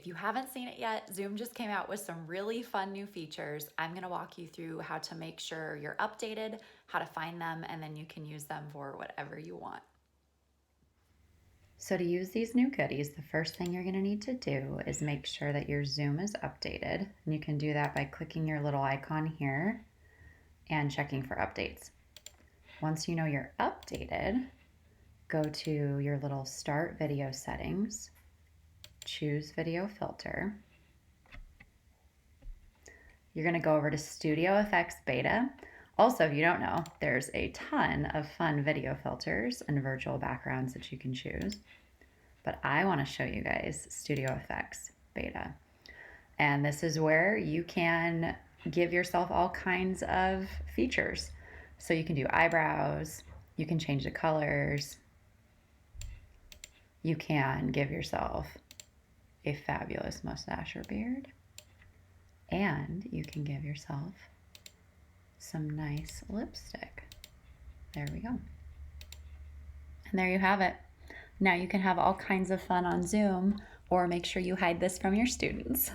If you haven't seen it yet, Zoom just came out with some really fun new features. I'm gonna walk you through how to make sure you're updated, how to find them, and then you can use them for whatever you want. So to use these new goodies, the first thing you're gonna need to do is make sure that your Zoom is updated. And you can do that by clicking your little icon here and checking for updates. Once you know you're updated, go to your little Start Video Settings, choose Video Filter. You're gonna go over to Studio Effects Beta. Also, if you don't know, there's a ton of fun video filters and virtual backgrounds that you can choose. But I wanna show you guys Studio Effects Beta. And this is where you can give yourself all kinds of features. So you can do eyebrows, you can change the colors, you can give yourself a fabulous mustache or beard, and you can give yourself some nice lipstick. There we go. And there you have it. Now you can have all kinds of fun on Zoom, or make sure you hide this from your students.